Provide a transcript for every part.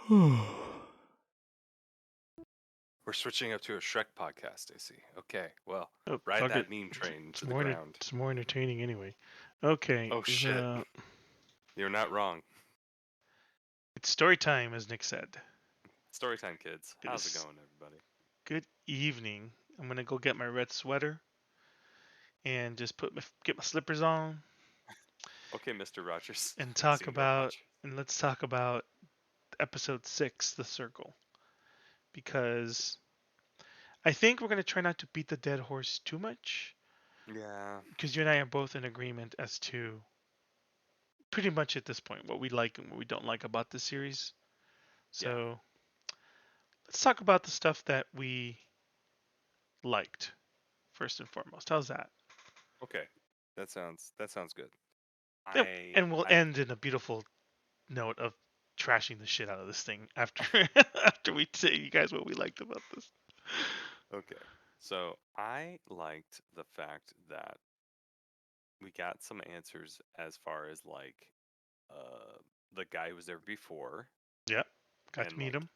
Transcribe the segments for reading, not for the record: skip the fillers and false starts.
We're switching up to a Shrek podcast, Stacy. Okay, well, Oh, ride fuck it. that meme train It's to the more ground. it's more entertaining anyway. Okay, Oh shit, you're not wrong. it's story time, as Nick said. Storytime, kids. It How's it is going, everybody? good evening. I'm gonna go get my red sweater and just get my slippers on Okay, Mr. Rogers. and talk Senior about Rogers. and let's talk about episode 6, The Circle, because I think we're gonna try not to beat the dead horse too much, Yeah, because you and I are both in agreement as to pretty much at this point what we like and what we don't like about the series. yeah. So let's talk about the stuff that we liked first and foremost. How's that? Okay, that sounds good. Yep. I And we'll I end in a beautiful note of trashing the shit out of this thing after after we tell you guys what we liked about this. okay. So I liked the fact that we got some answers as far as the guy who was there before, Yep. Got to and meet like, him.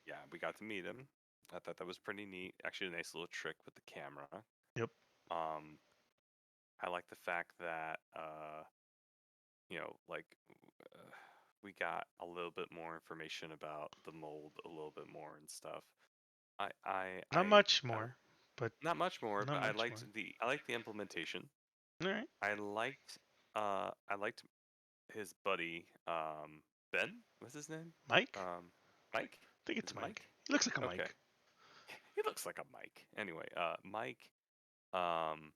yeah, we got to meet him. I thought that was pretty neat. Actually, a nice little trick with the camera. Yep. Um, I like the fact that like uh, we got a little bit more information about the mold, a little bit more and stuff. I I Not I, much I more, but not much more, not but much more. I liked the implementation. All right. I liked his buddy Ben. What's his name? Mike? Mike. I think Is it's it Mike. Mike? He looks like a Okay, Mike. he looks like a Mike. Anyway, Mike. Um,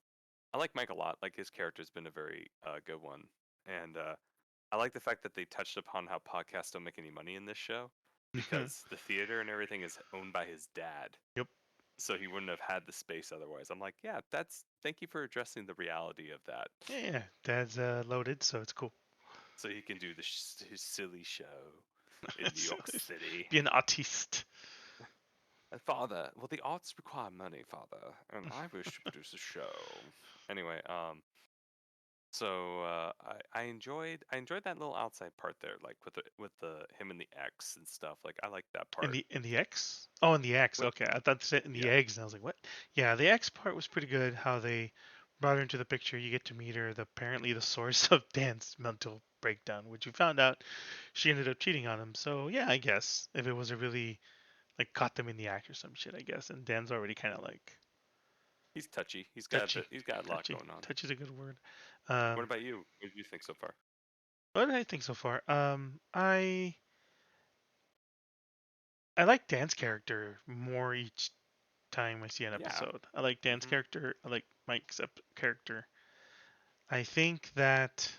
I like Mike a lot. Like his character's been a very good one, and I like the fact that they touched upon how podcasts don't make any money in this show because the theater and everything is owned by his dad. Yep. So he wouldn't have had the space otherwise. I'm like, yeah, thank you for addressing the reality of that. Yeah. Dad's loaded, so it's cool. So he can do his silly show in New York City. Be an artiste. And father, well, the arts require money, father, and I wish to produce a show. Anyway, I enjoyed that little outside part there, like with the him and the X and stuff. Like I like that In part. the X? Oh, in the X. With Okay, I thought they said in the yeah, eggs, and I was like, what? Yeah, the X part was pretty good. How they brought her into the picture. You get to meet her. Apparently the source of Dan's mental breakdown, which you found out she ended up cheating on him. So yeah, I guess if it was a really like caught them in the act or some shit, I guess. And Dan's already kind of like he's touchy. touchy, He's got a lot touchy. going on. Touchy is a good word. What Um, about you? What do you think so far? what did I think so far? I like Dan's character more each time I see an Yeah. episode. I like Dan's Mhm. character. I like Mike's character. I think that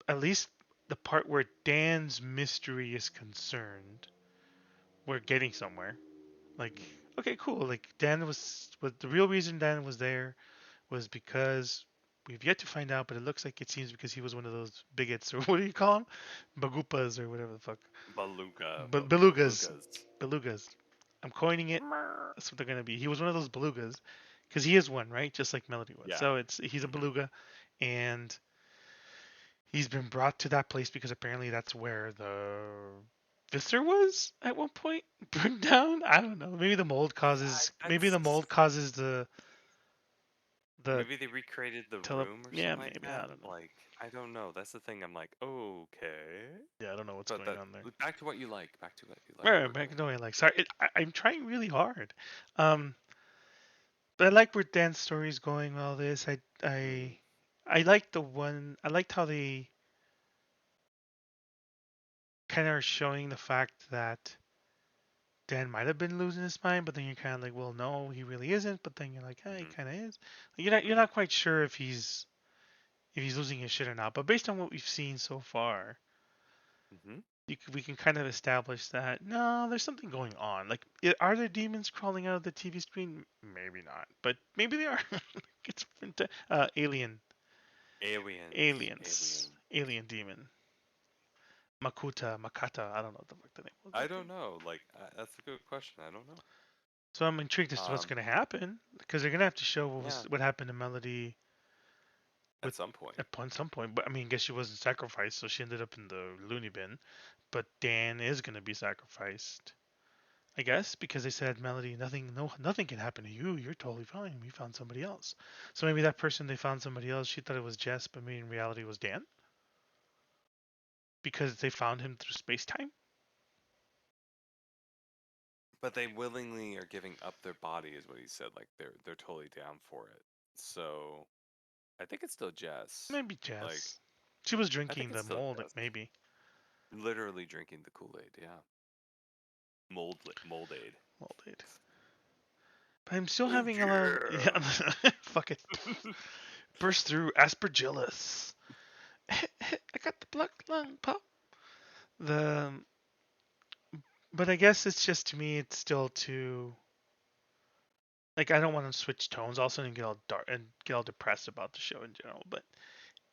at least the part where Dan's mystery is concerned, we're getting somewhere. Like, okay, cool. Like Dan was the real reason Dan was there was because we've yet to find out, but it looks like it seems because he was one of those bigots or what do you call them, bagupas or whatever the fuck, belugas, Belugas. belugas. I'm coining it. Mer. That's what they're gonna be. He was one of those belugas, because he is one, right? Just like Melody was. Yeah. So he's a Mhm. beluga, and he's been brought to that place because apparently that's where the Visser was at one point burned down. I don't know. Maybe the mold Yeah, causes. Maybe the that's mold causes the maybe they recreated the tele. room or Yeah, something like maybe I that. don't know. Like I don't know. That's the thing. I'm like, okay. Yeah, I don't know what's But going on there. back to what you like. Back to what you like. Right, We're back going. no, like sorry, I'm trying really hard. Um, but I like where Dan's story is going. All this, Mm, I like the one. I liked how they kind of are showing the fact that Dan might have been losing his mind, but then you're kind of like, well, no, he really isn't. But then you're like, he mhm, kind of is. Like, you're mhm, not quite sure if he's losing his shit or not. But based on what we've seen so far, mhm. we can kind of establish that no, there's something going on. Like, are there demons crawling out of the TV screen? Maybe not, but maybe they are. It's Aliens. aliens, Alien. alien demon, Makata. I don't know what the fuck the name was. I don't know. Like that's a good question. I don't know. So I'm intrigued as to what's Um. going to happen because they're going to have to show Yeah. what happened to Melody At with some point. at some point. But I mean, I guess she wasn't sacrificed, so she ended up in the loony bin. but Dan is gonna be sacrificed. I guess because they said Melody, nothing can happen to you. You're totally fine. We found somebody else. So maybe that person they found somebody else. She thought it was Jess, but maybe in reality it was Dan because they found him through space time. But they willingly are giving up their body, is what he said. Like they're totally down for it. So I think it's still Jess. Maybe Like Jess. She was I think drinking it's the still mold. Jess. Maybe Literally drinking the Kool Aid. Yeah, mold aid. molded. But I'm still Oh having a lot of yeah. yeah. Fuck it. Burst through aspergillus. I got the black lung pop. The but I guess it's just to me it's still too like I don't want to switch tones also and get all dark and get all depressed about the show in general. But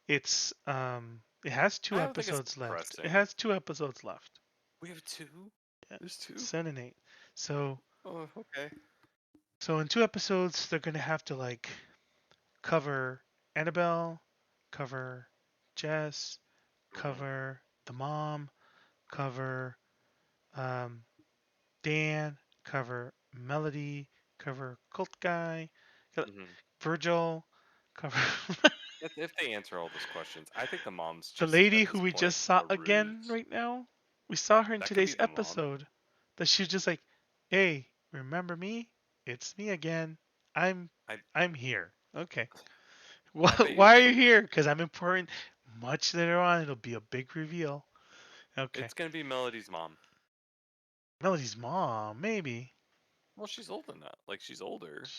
it has two I don't think it's episodes left. It depressing. has 2 episodes left. We have two. Yeah, There's two. 7 and 8. So Oh, okay. so in 2 episodes they're gonna have to like cover Annabelle, cover Jess, Mhm. cover the mom, cover um, Dan, cover Melody, cover Cult Guy, Mhm. Virgil, cover If they answer all those questions, I think the mom's the just lady at who this we point just saw a again ruse. right now. We saw her in That could be today's the mom. episode. That she was just like, "Hey, remember me? It's me again. I'm I I'm here. Okay. I bet you Why are you here? Because I'm important. Much later on, it'll be a big reveal. Okay. it's gonna be Melody's mom. Melody's mom, maybe. Well, she's old enough. Like she's older,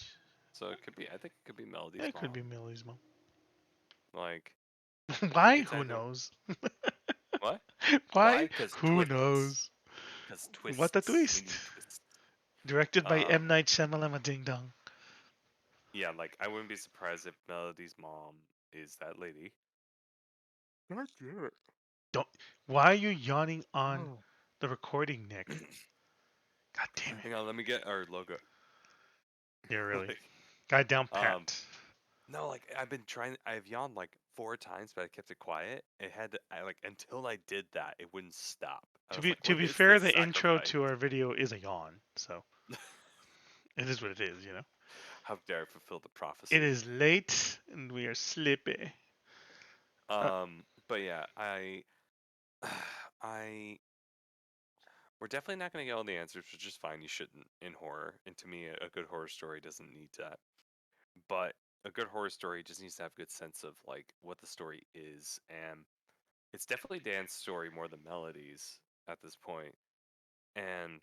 so it could be. I think it could be Yeah, Melody's it could be mom. Melody's mom. Like Why? it's Who either knows? what? Why? Why? Because Who twists. knows? Because What a twists. We twist! need twists. Directed by M. Um. Night Shyamalan Ding Dong. Yeah. Like I wouldn't be surprised if Melody's mom is that lady. God damn it. Don't. Why are you yawning on Oh. the recording, Nick? God damn it! Hang on. Let me get our logo. You're really like. guy down Um. pat. No, like I've been trying. I've yawned like 4 times, but I kept it quiet. It had to, I like until I did that, it wouldn't stop. I To was be like, to "What be is fair, this the intro sacrifice?" to our video is a yawn, so it is what it is. You know. How dare I fulfill the It prophecy? is late and we are sleepy. Uh, But yeah, I, we're definitely not gonna get all the answers, which is fine. You shouldn't in horror, and to me, a good horror story doesn't need that. But a good horror story just needs to have a good sense of like what the story is, and it's definitely Dan's story more than Melody's at this point. And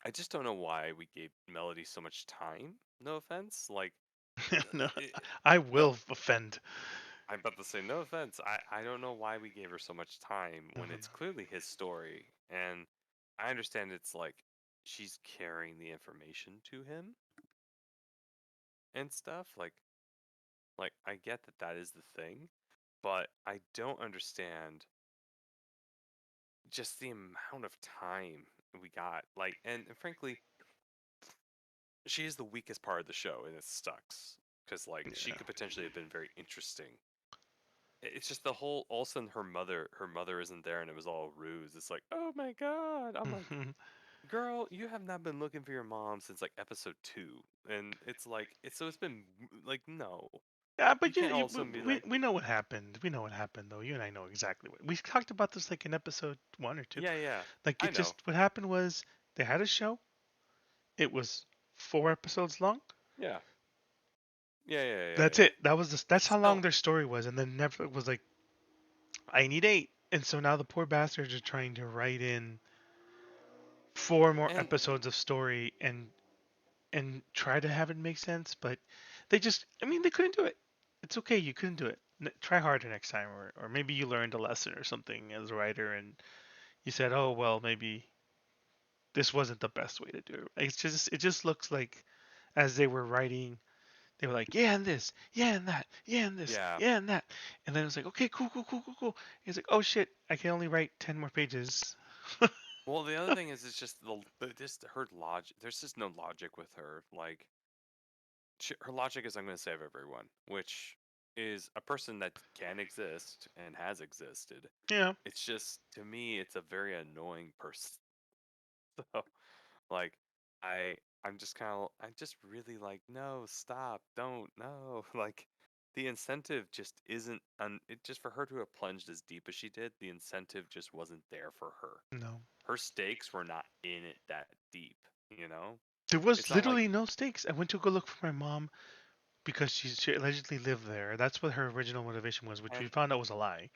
I just don't know why we gave Melody so much time. No offense. Like, no, it, I no, will offend. I'm about to say no offense. I don't know why we gave her so much time No, when no, it's clearly his story. And I understand it's like she's carrying the information to him and stuff. Like I get that that is the thing, but I don't understand just the amount of time we got. Like, and frankly, she is the weakest part of the show, and it sucks because like she yeah. could potentially have been very interesting. It's just the whole all of a sudden her mother isn't there, and it was all a ruse. It's like, oh my god! I'm like, girl, you have not been looking for your mom since like episode 2, and it's like it's been like no, Yeah, you but can't also be like we know what happened. We know what happened, though. You and I know exactly what we talked about this like in episode 1 or 2. yeah yeah Like I it know just what happened was they had a show. It was 4 episodes long. yeah yeah yeah yeah That's yeah. it. That's how long So their story was, and then Netflix was like, I need 8, and so now the poor bastards are trying to write in 4 more and episodes of story and try to have it make sense, but they just, I mean, they couldn't do it. It's okay, you couldn't do it. Try harder next time, or maybe you learned a lesson or something as a writer, and you said, oh well, maybe this wasn't the best way to do it. It just looks like as they were writing, they were like, yeah, and this, yeah, and that, yeah, and this, yeah. yeah, and that, and then it was like, okay, cool, cool, cool, cool, cool. It's like, oh shit, I can only write 10 more pages. Well, the other thing is, it's just just her logic. There's just no logic with her. Like her logic is, I'm going to save everyone, which. is a person that can exist and has existed. Yeah. It's just to me, it's a very annoying person. So like I I'm just kind of I just really like no stop don't no like the incentive just isn't it just for her to have plunged as deep as she did, the incentive just wasn't there for her. No. Her stakes were not in it that deep, you know. There was It's not like literally no stakes. I went to go look for my mom because she allegedly lived there. That's what her original motivation was, which we and found out was a lie.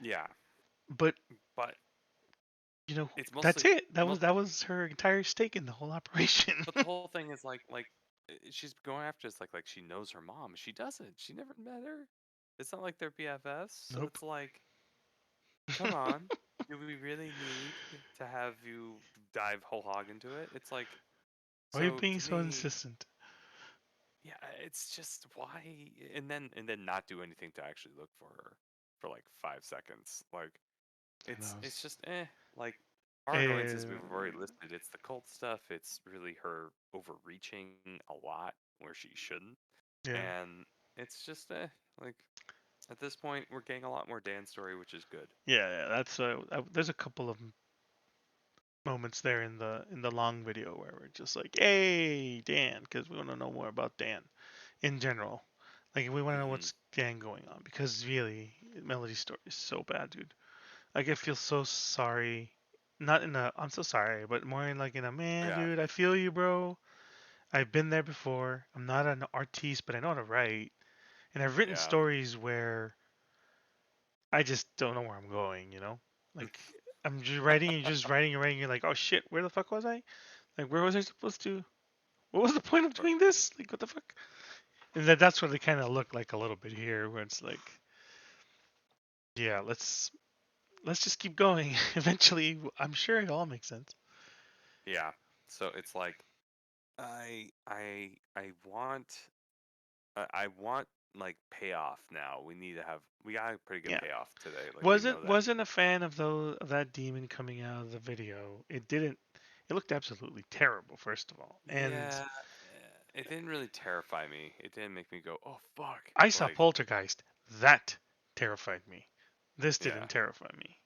yeah, But but you know, it's that's mostly it. That was most that was her entire stake in the whole operation. but the whole thing is she's going after it's like she knows her mom. She doesn't. She never met her. It's not like they're BFFs. So Nope. it's like, come on. Do we really need to have you dive whole hog into it? It's like, Why are you so being to so me, insistent? yeah, it's just why and then not do anything to actually look for her for like 5 seconds. Like And I it's was, just like our annoyances we've already um, listed. It's the cult stuff. It's really her overreaching a lot where she shouldn't, yeah, and it's just like at this point we're getting a lot more Dan story, which is good. yeah. That's there's a couple of moments there in the long video where we're just like, "Hey, Dan," because we want to know more about Dan in general. Like we want to know Hmm. what's Dan going on because really, Melody's story is so bad, dude. Like I feel so sorry. Not in a I'm so sorry, but more in like in a man, Yeah, dude. I feel you, bro. I've been there before. I'm not an artiste, but I know how to write. And I've written yeah. stories where I just don't know where I'm going, you know? Like I'm just writing and just writing and writing. You're like, oh shit, where the fuck was I? Like where was I supposed to? What was the point of Or- doing this? Like what the fuck? And that's what they kind of look like a little bit here, where it's like, yeah, let's just keep going. Eventually, I'm sure it all makes sense. yeah. So it's like I want I want like payoff now. We got a pretty good Yeah, payoff today. Like we wasn't know that. wasn't a fan of of that demon coming out of the video. It didn't. It looked absolutely terrible, first of all, and Yeah, it didn't really terrify me. It didn't make me go, "Oh fuck!" I saw Like, Poltergeist. That terrified me. This yeah, didn't terrify me.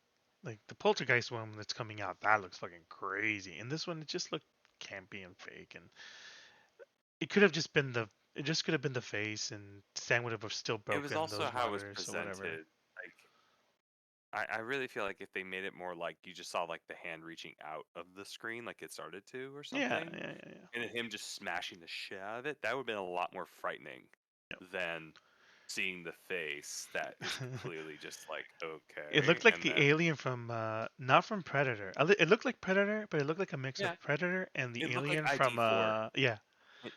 Like the Poltergeist one that's coming out, that looks fucking crazy. And this one, it just looked campy and fake. And it could have just been it just could have been the face, and Stan would have still it was broken also those how it was monitors or whatever. presented. Like, I really feel like if they made it more like you just saw like the hand reaching out of the screen, like it started to or Yeah, something, yeah, yeah, yeah. and then him just smashing the shit out of it, that would have been a lot more frightening Yep. than seeing the face that is clearly just like It okay, looked like and the then alien from not from Predator. It looked like Predator, but it looked like a mix yeah, of Predator and the it looked like alien from ID4 yeah.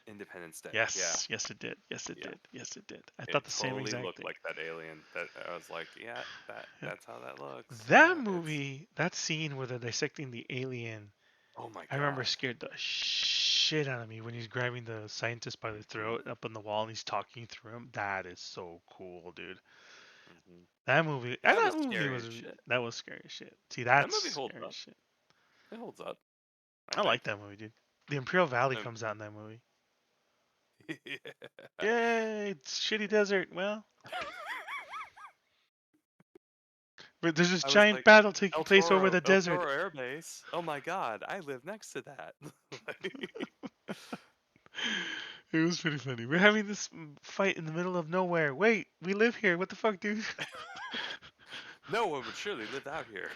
Independence Day. Yeah, Yes, yes it did. Yes it yeah. did. Yes it did. I thought It the same totally exact looked thing. like that alien. That I was like, yeah, Yeah. that's how that looks. That Yeah, it's movie, that scene where they're dissecting the alien, oh my I remember god. scared the shit out of me when he's grabbing the scientist by the Hmm. throat up on the wall and he's talking through him. That is so cool, dude. Hmm. That was That movie scary was as shit. that was scary as shit. See, That that's movie holds scary as up. shit. It holds up, I I like think. that movie, dude. The Imperial Valley Um, comes out in that movie. yeah. Yay, it's shitty desert. Well, but there's this I was giant like, battle taking place over the El desert. Toro Air Base. Oh my god, I live next to that. Like, It was pretty funny. We're having this fight in the middle of nowhere. Wait, we live here. What the fuck, dude? no one would surely live out here.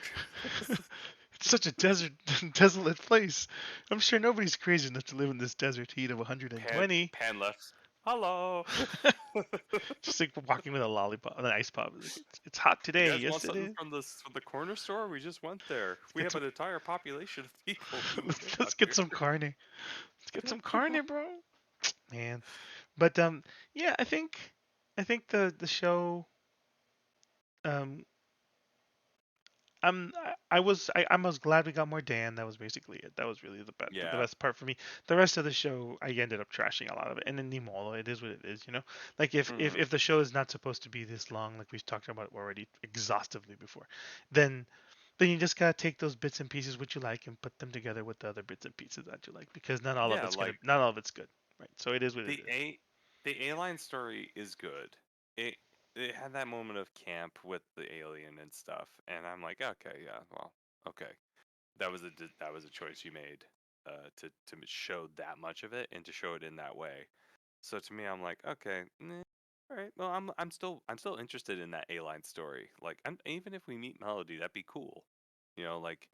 It's such a desert, desolate place. I'm sure nobody's crazy enough to live in this desert heat of Pan 120. pan left. Hello. Just like walking with a lollipop, an ice pop. Like, it's hot You today. guys want Yes, it something is. from the corner store? We just went there. Let's We get have some. an entire population of people who live Let's out get here. some carne. Let's get some carne, bro. Man, but yeah, I think the show um I was glad we got more Dan. That was basically it. That was really the Yeah. best part for me. The rest of the show, I ended up trashing a lot of it. And then Nimolo, it is what it is, you know. Like Hmm. if the show is not supposed to be this long, like we've talked about already exhaustively before, then then you just gotta take those bits and pieces which you like and put them together with the other bits and pieces that you like because Yeah, like not all of it's good, right? So it is what it the is. A the A-line story is good. it it had that moment of camp with the alien and stuff, and I'm like, okay, yeah, well, okay, that was a choice you made, to show that much of it and to show it in that way. So to me, I'm like, okay, all right, well, I'm still interested in that A-line story. Like, even if we meet Melody, that'd be cool. Like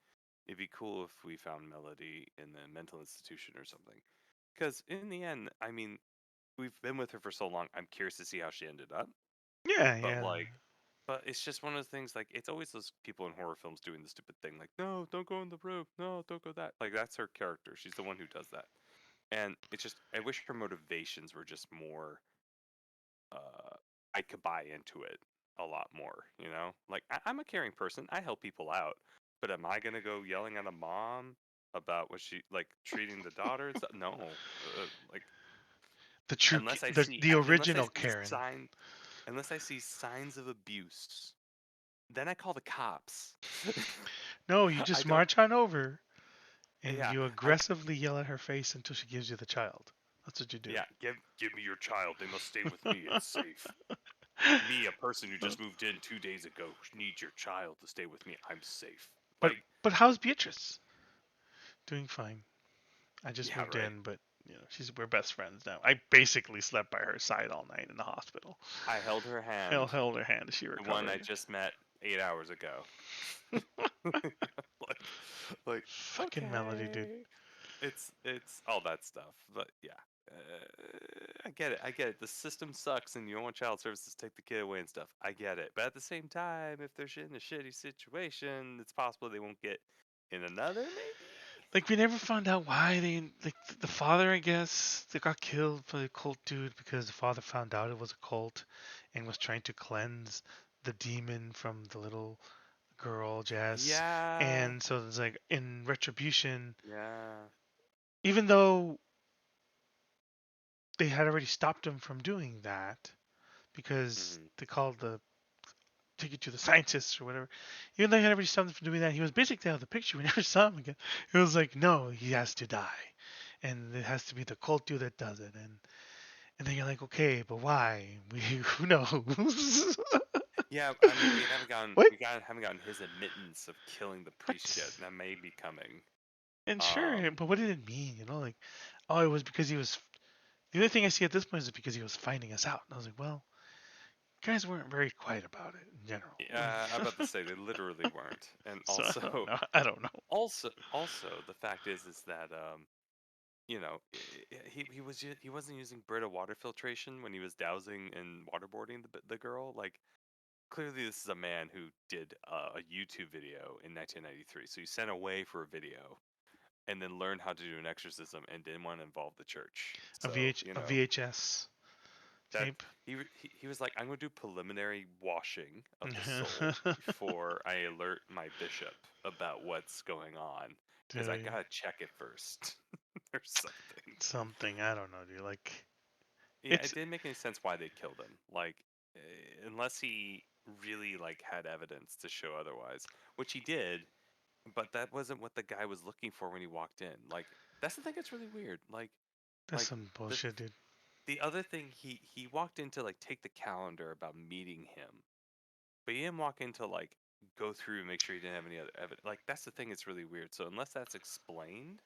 it'd be cool if we found Melody in the mental institution or something. Because in the end, I mean, we've been with her for so long. I'm curious to see how she ended up. Yeah, But yeah. like, but it's just one of those things. Like, it's always those people in horror films doing the stupid thing. Like, no, don't go on the rope. No, don't go that. Like, that's her character. She's the one who does that. And it's just, I wish her motivations were just more. Uh, I could buy into it a lot more. Like, I'm a caring person. I help people out. But am I gonna go yelling at a mom about what she like treating the daughter and stuff? No. Like, The true, unless I the see the unless I original see Karen. sign unless I see signs of abuse, then I call the cops. No, you I just don't. march on over and Yeah, you I. aggressively yell at her face until she gives you the child. That's what you do. Yeah, give me your child. They must stay with me. It's safe. Me, a person who just moved in 2 days ago, needs your child to stay with me. I'm safe. but Like, but how's Beatrice? Doing fine. I just yeah, moved right. in, but we're best friends now. I basically slept by her side all night in the hospital. I held her Held hand, held her hand as she the one I recovered. just met 8 hours ago. like, Fucking Melody, dude. okay. It's all that stuff. But yeah, I get it. I get it. The system sucks, and you don't want child services to take the kid away and stuff. I get it. But at the same time, if they're in a shitty situation, it's possible they won't get in another. Maybe. Like we never found out why the father, I guess, they got killed by the cult dude because the father found out it was a cult and was trying to cleanse the demon from the little girl Jess. Yeah. And so it's like in retribution, Yeah. even though they had already stopped him from doing that because Hmm. they called the take you to the scientists or whatever. Even though he had already stopped him from doing that, he was basically out of the picture. We never saw him again. It was like, no, he has to die, and it has to be the cult dude that does it. And then you're like, okay, but why? Who knows? Yeah. I mean, we haven't gotten What? haven't gotten his admittance of killing the priest yet. What? That may be coming. And sure, Um. but what did it mean? Like, oh, it was because he was. The only thing I see at this point is because he was finding us out. And I was like, well, guys weren't very quiet about it in general. Yeah, I'm about to say they literally weren't. And So I don't also, know. I don't know. also, the fact is that he wasn't using Brita water filtration when he was dowsing and waterboarding the girl. Like, clearly this is a man who did a YouTube video in 1993. So he sent away for a video and then learned how to do an exorcism and didn't want to involve the church. So, A VHS that tape. he was like, I'm going to do preliminary washing of the soul before I alert my bishop about what's going on because I Dude, gotta check it first or something. something I don't know, dude. Like Yeah, it it's didn't make any sense why they killed him. Like, unless he really like had evidence to show otherwise, which he did, but that wasn't what the guy was looking for when he walked in. Like, that's the thing that's really weird. that's Like some the bullshit, dude. the other thing, he walked in to like take the calendar about meeting him, but he didn't walk in to like go through and make sure he didn't have any other evidence. Like, that's the thing. It's really weird. So unless that's explained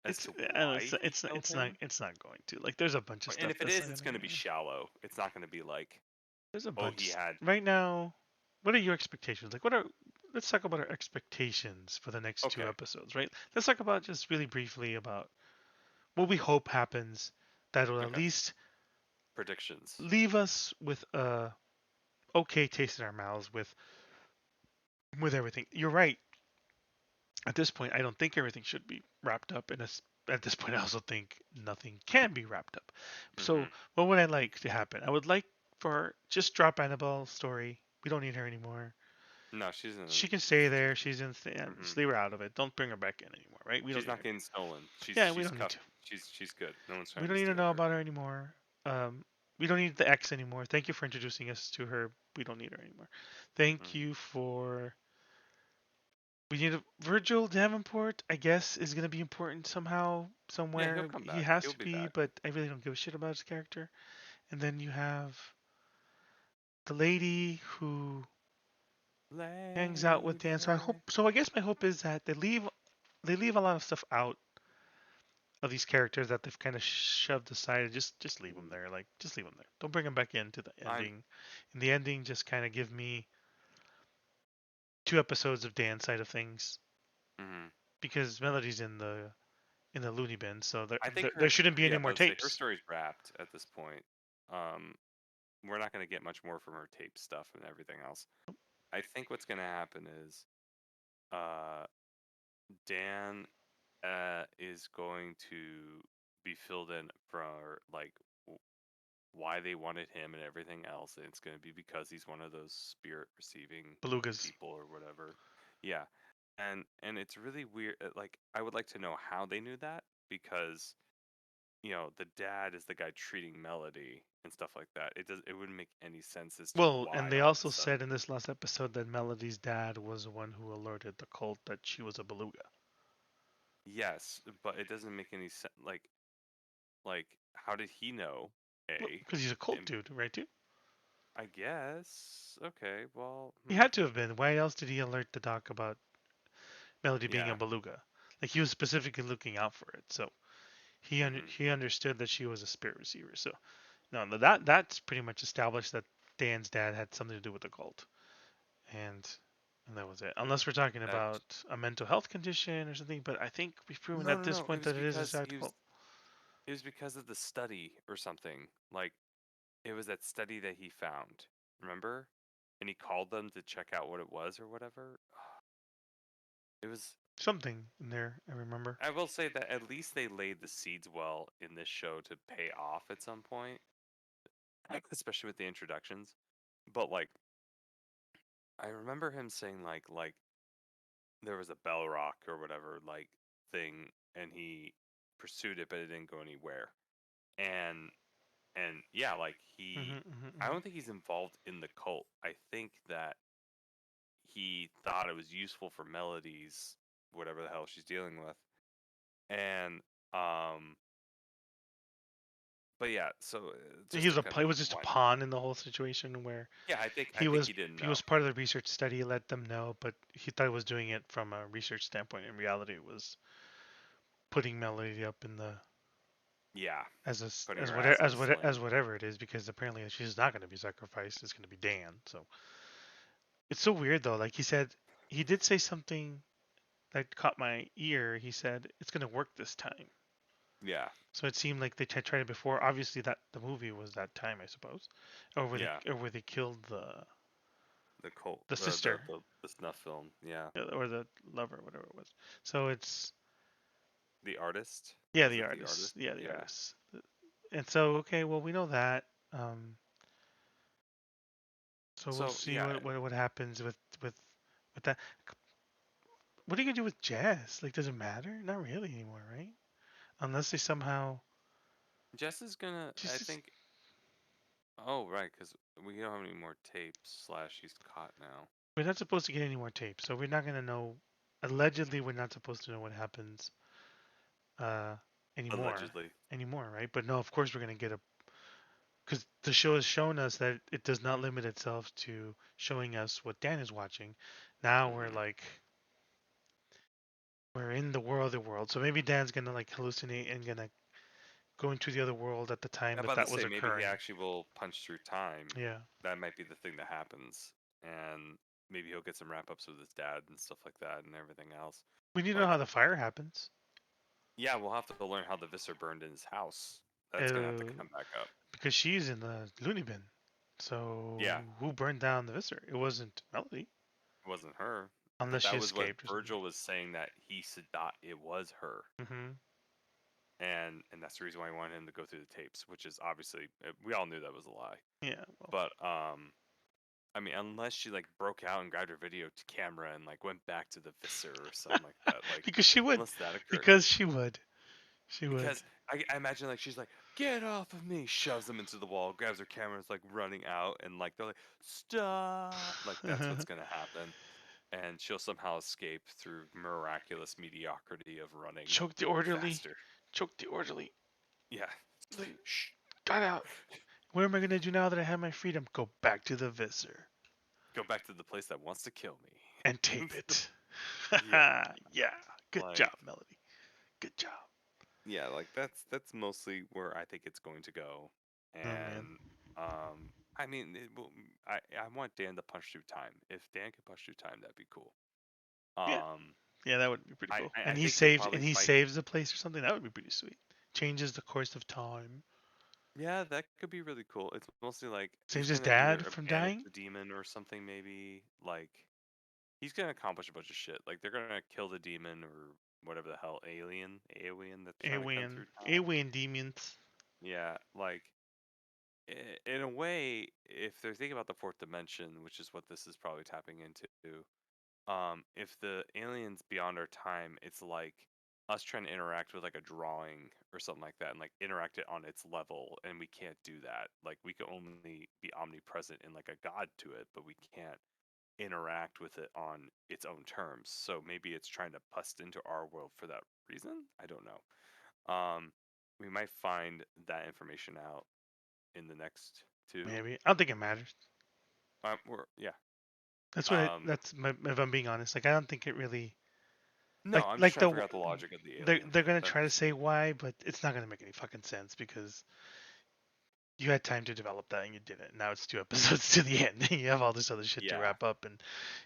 as It's to I don't know, why he killed him, it's not going to. Like there's a bunch of and stuff if it that's not is, it's gonna going to be get. shallow. It's not going to be like, There's a oh, he bunch had. right now. What are your expectations? Like what are let's talk about our expectations for the next two Okay, episodes, right? Let's talk about just really briefly about what we hope happens that will at okay. least Predictions. leave us with a okay taste in our mouths with everything. You're right. At this point, I don't think everything should be wrapped up. And at this point, I also think nothing can be wrapped up. So, Hmm. what would I like to happen? I would like for just drop Annabelle's story. We don't need her anymore. No, she's in an She can stay there. institution. She's in. Hmm. Just leave her out of it. Don't bring her back in anymore, right? We don't She's need not her. getting stolen. Yeah, we She's don't need cuffed. to. She's good. No one's We trying don't to need to steal know her. about her anymore. We don't need the ex anymore. Thank you for introducing us to her. We don't need her anymore. Thank Hmm. you for we need a Virgil Davenport, I guess, is gonna be important somehow, Yeah, he'll somewhere. come He back. has He'll to be be, back. but I really don't give a shit about his character. And then you have the lady who hangs out with Dan. So I Lady. hope. So I guess my hope is that they leave a lot of stuff out of these characters that they've kind of shoved aside. Just leave them Mm, there. Like just leave them there. Don't bring them back into the I'm. ending. In the ending, just kind of give me 2 episodes of Dan's side of things Mhm. because Melody's in the loony bin, so I think there her. shouldn't be any Yeah, more but say her tapes. story's wrapped at this point. Um, we're not going to get much more from her tape stuff and everything else. I think what's going to happen is, uh, Dan, is going to be filled in for like why they wanted him and everything else, and it's going to be because he's one of those spirit receiving Belugas. people or whatever. Yeah, and it's really weird. Like I would like to know how they knew that because the dad is the guy treating Melody and stuff like that. It wouldn't make any sense as to Well, and why they all of a also said sudden. in this last episode that Melody's dad was the one who alerted the cult that she was a beluga. Yes, but it doesn't make any sense. Like how did he know? A, Because he's a cult and dude, right, dude? I guess okay. Well, He had to have been. Why else did he alert the doc about Melody being a yeah. beluga? Like he was specifically looking out for it, so Hmm. he understood that she was a spirit receiver. So no, that's pretty much established that Dan's dad had something to do with the cult, and and that was it. Unless we're talking That's about a mental health condition or something, but I think we've proven no, at no, this no. It point was that it is a because side cult. it was because of the study or something. Like it was that study that he found. Remember? And he called them to check out what it was or whatever. It was. Something in there, I remember. I will say that at least they laid the seeds well in this show to pay off at some point, especially with the introductions. But like, I remember him saying like there was a bell rock or whatever like thing, and he pursued it, but it didn't go anywhere. And yeah, like Hmm, he, hmm, I hmm. don't think he's involved in the cult. I think that he thought it was useful for Melody's whatever the hell she's dealing with, and um, but yeah, so He just was to kind he of was just a wind. pawn in the whole situation where Yeah, I think he didn't he know. was part of the research study, let them know, but he thought he was doing it from a research standpoint. In reality, it was putting Melody up in the Yeah, as a, putting her ass in a as sling. whatever it is, because apparently she's not going to be sacrificed. It's going to be Dan. So it's so weird though. Like he said, he did say something that caught my ear. He said it's going to work this time. Yeah, So it seemed like they tried it before. Obviously, that the movie was that time, I suppose, yeah. or where they killed The cult, the sister the snuff film. Yeah, or the lover, whatever it was. So it's the artist. yeah, Was the it the artist, artist? yeah, the Yeah. artist. And so okay, well we know that. So we'll So see yeah, what happens with that. What are you gonna do with Jess? Like, does it matter? Not really anymore, right? Unless they somehow Jess is gonna. I just think. Oh right, because we don't have any more tapes. Slash, he's caught now. we're not supposed to get any more tapes, so we're not gonna know. Allegedly, we're not supposed to know what happens uh anymore Allegedly. right? But no, of course we're gonna get a because the show has shown us that it does not limit itself to showing us what Dan is watching. Now we're Hmm. like we're in the world. So maybe Dan's gonna like hallucinate and gonna go into the other world at the time I'm that about to that was say maybe he occurring. actually will punch through time. Yeah, That might be the thing that happens, and maybe he'll get some wrap ups with his dad and stuff like that, and everything else. we need to know Like, how the fire happens. yeah, we'll have to learn how the Visser burned in his house. That's gonna have to Uh, come back up. because she's in the loony bin. Yeah, So who burned down the Visser? It wasn't Melody, it wasn't her, but unless she that was what escaped or something. Virgil was saying that thought it was her, Hmm. and that's the reason why he wanted him to go through the tapes, which is obviously we all knew that was a lie. Yeah. Well, But I mean, unless she like broke out and grabbed her video camera and like went back to the Visser or something like that, like because she would. unless that occurred. Because she would. She would. Because I imagine like she's like, "Get off of me!" shoves him into the wall, grabs her camera, is like running out, and like they're like, "Stop!" Like that's what's gonna happen, and she'll somehow escape through miraculous mediocrity of running Choke the orderly. faster. Choke the orderly. Yeah. Like, Shh. got out. What am I gonna do now that I have my freedom? Go back to the Visor Go back to the place that wants to kill me. and tape it. Yeah, Yeah, good job, like Melody. Good job. yeah, like that's mostly where I think it's going to go. Oh man. And I mean, I want Dan to punch through time. If Dan can punch through time, that'd be cool. Yeah, Um, yeah, that would be pretty cool. I And he think he'll saves probably and he fight. saves the place or something. That would be pretty sweet. Changes the course of time. Yeah, that could be really cool. It's mostly like he's Saves his gonna either dad from banish dying. the demon or something, maybe. Like he's gonna accomplish a bunch of shit. Like they're gonna kill the demon or whatever the hell alien that's trying to come Alien, through time. alien demons. Yeah, like in a way, if they're thinking about the fourth dimension, which is what this is probably tapping into, if the aliens beyond our time, it's like us trying to interact with like a drawing or something like that, and like interact it on its level, and we can't do that. Like we can only be omnipresent in like a god to it, but we can't interact with it on its own terms. So maybe it's trying to bust into our world for that reason. I don't know. We might find that information out in the next two. Maybe I don't think it matters. Yeah. That's what. Um, That's my, if I'm being honest. Like I don't think it really. no, I'm just Like trying to the figure out the logic of the they're alien. they're gonna try to That's say why, but it's not gonna make any fucking sense because you had time to develop that and you didn't. Now it's two episodes to the end. You have all this other shit to yeah, wrap up, and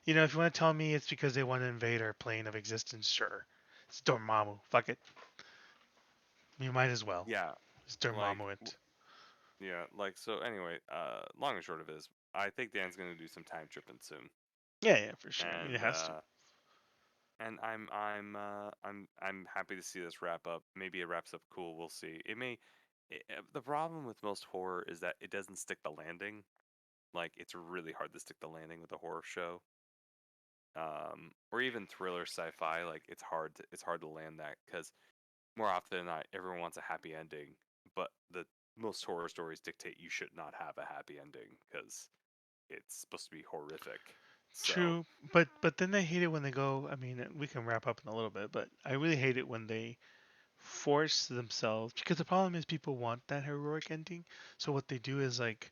if you want to tell me it's because they want to invade our plane of existence, sure. It's Dormammu. Fuck it. You might as well. yeah. It's Like, Dormammu it. yeah, like so. Anyway, long and short of it is, I think Dan's gonna do some time tripping soon, Yeah, yeah, for sure. I mean, it and has to. I'm happy to see this wrap up. Maybe it wraps up cool. We'll see. It may. The problem with most horror is that it doesn't stick the landing. Like, it's really hard to stick the landing with a horror show, or even thriller sci-fi. Like, it's hard to land that because more often than not, everyone wants a happy ending, but the most horror stories dictate you should not have a happy ending because it's supposed to be horrific. So True, but then I hate it when they go. I mean, we can wrap up in a little bit, but I really hate it when they force themselves because the problem is people want that heroic ending. So what they do is like,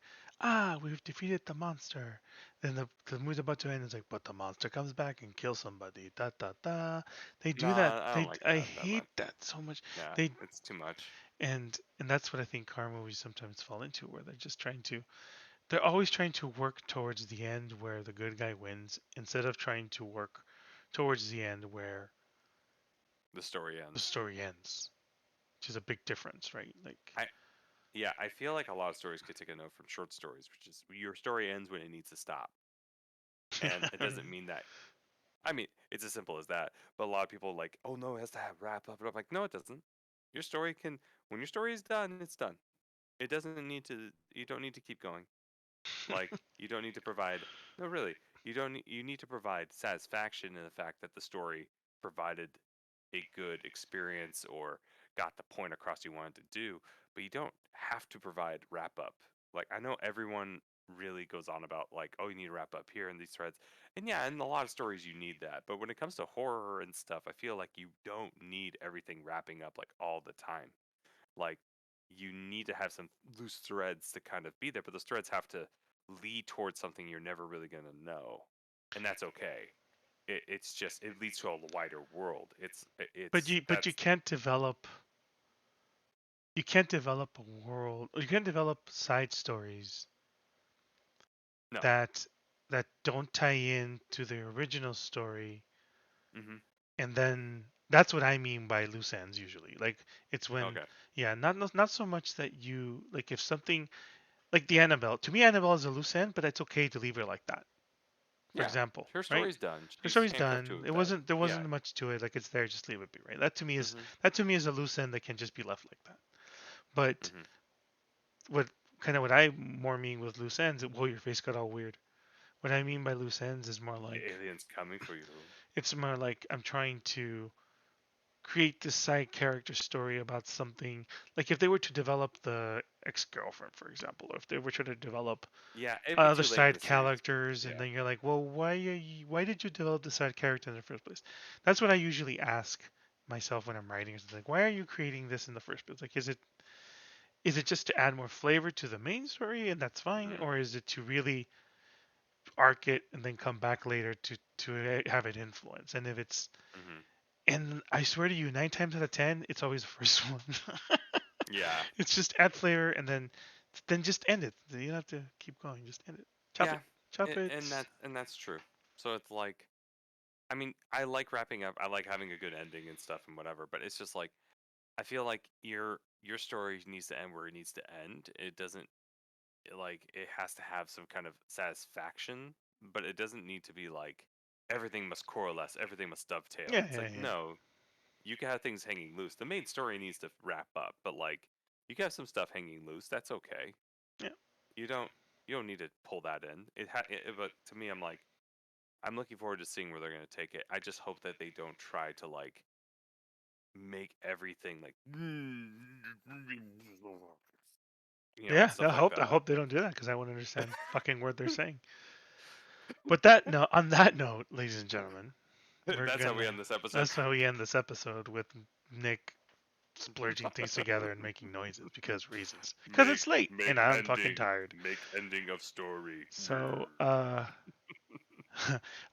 we've defeated the monster. Then the movie's about to end. It's like, but the monster comes back and kills somebody. Da da da. They do that. nah, I don't They like I that hate much. that so much. Yeah, They it's too much. and that's what I think horror movies sometimes fall into, where they're always trying to work towards the end where the good guy wins instead of trying to work towards the end where The story the ends. story ends, which is a big difference, right? Like, I Yeah, I feel like a lot of stories could take a note from short stories, which is your story ends when it needs to stop, and it doesn't mean that. I mean, it's as simple as that. But a lot of people like, oh no, it has to have wrap up. And I'm like, no, it doesn't. Your story can, when your story is done, it's done. It doesn't need to. You don't need to keep going. Like you don't need to provide. No, really, you don't. You need to provide satisfaction in the fact that the story provided a good experience or got the point across you wanted to do. But you don't have to provide wrap up. Like I know everyone really goes on about like, oh, you need to wrap up here in these threads, and yeah, in a lot of stories you need that. But when it comes to horror and stuff, I feel like you don't need everything wrapping up like all the time. Like you need to have some loose threads to kind of be there, but those threads have to lead towards something you're never really going to know, and that's okay. It's just it leads to a wider world. but It's you that's can't develop a world, or you can't develop side stories no. that don't tie in to the original story, Hmm. and then that's what I mean by loose ends usually. Like it's when, Okay. yeah, not so much that you like if something like the Annabelle. To me, Annabelle is a loose end, but it's okay to leave her like that. For Yeah, example, her right? story's done. Her She's story's handcuffed to done. a It bed. wasn't there Yeah. wasn't much to it. Like it's there, just leave it be, right? Hmm. That to me is a loose end that can just be left like that. But Hmm. what what I more mean with loose ends, well, your face got all weird. What I mean by loose ends is more The like alien's coming for you. it's more like I'm trying to create this side character story about something. Like if they were to develop the ex-girlfriend, for example, or if they were to develop Yeah, it'd be other too late in side the series. characters, and Yeah. then you're like, well, why did you develop the side character in the first place? That's what I usually ask myself when I'm writing. Is like, why are you creating this in the first place? Like, is it just to add more flavor to the main story and that's fine, Mm, or is it to really arc it and then come back later to have it influence? And if it's hmm. and I swear to you, 9 times out of 10, it's always the first one. Yeah, It's just add flavor and then just end it. You don't have to keep going. Just end it. Chop it. yeah, Chop it. and that's true. So it's like, I mean, I like wrapping up. I like having a good ending and stuff and whatever. But it's just like I feel like your story needs to end where it needs to end. It doesn't like it has to have some kind of satisfaction, but it doesn't need to be like everything must coalesce, everything must dovetail. Yeah, It's yeah, like yeah. no, you can have things hanging loose. The main story needs to wrap up, but like you can have some stuff hanging loose. That's okay. Yeah. You don't you don't need to pull that in. But to me, I'm like I'm looking forward to seeing where they're gonna take it. I just hope that they don't try to like make everything like and Yeah, stuff like I that. hope they don't do that because I won't understand fucking word they're saying. But that no, on that note, ladies and gentlemen, we're That's how we gonna. end this episode. That's how we end this episode with Nick splurging things together and making noises because reasons. Because make it's late and make I'm fucking ending tired. make ending of story. So,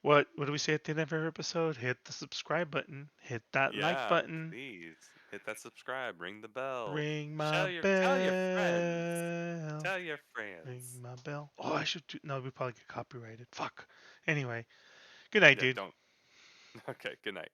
what do we say at the end of every episode? Hit the subscribe button, hit that like Yeah, button, please hit that subscribe, ring the bell, ring my tell your friends, bell, tell your ring friends. my bell. Oh, I should do. No, we probably get copyrighted. Fuck. Anyway, good night, Yeah, dude. don't. Okay, good night.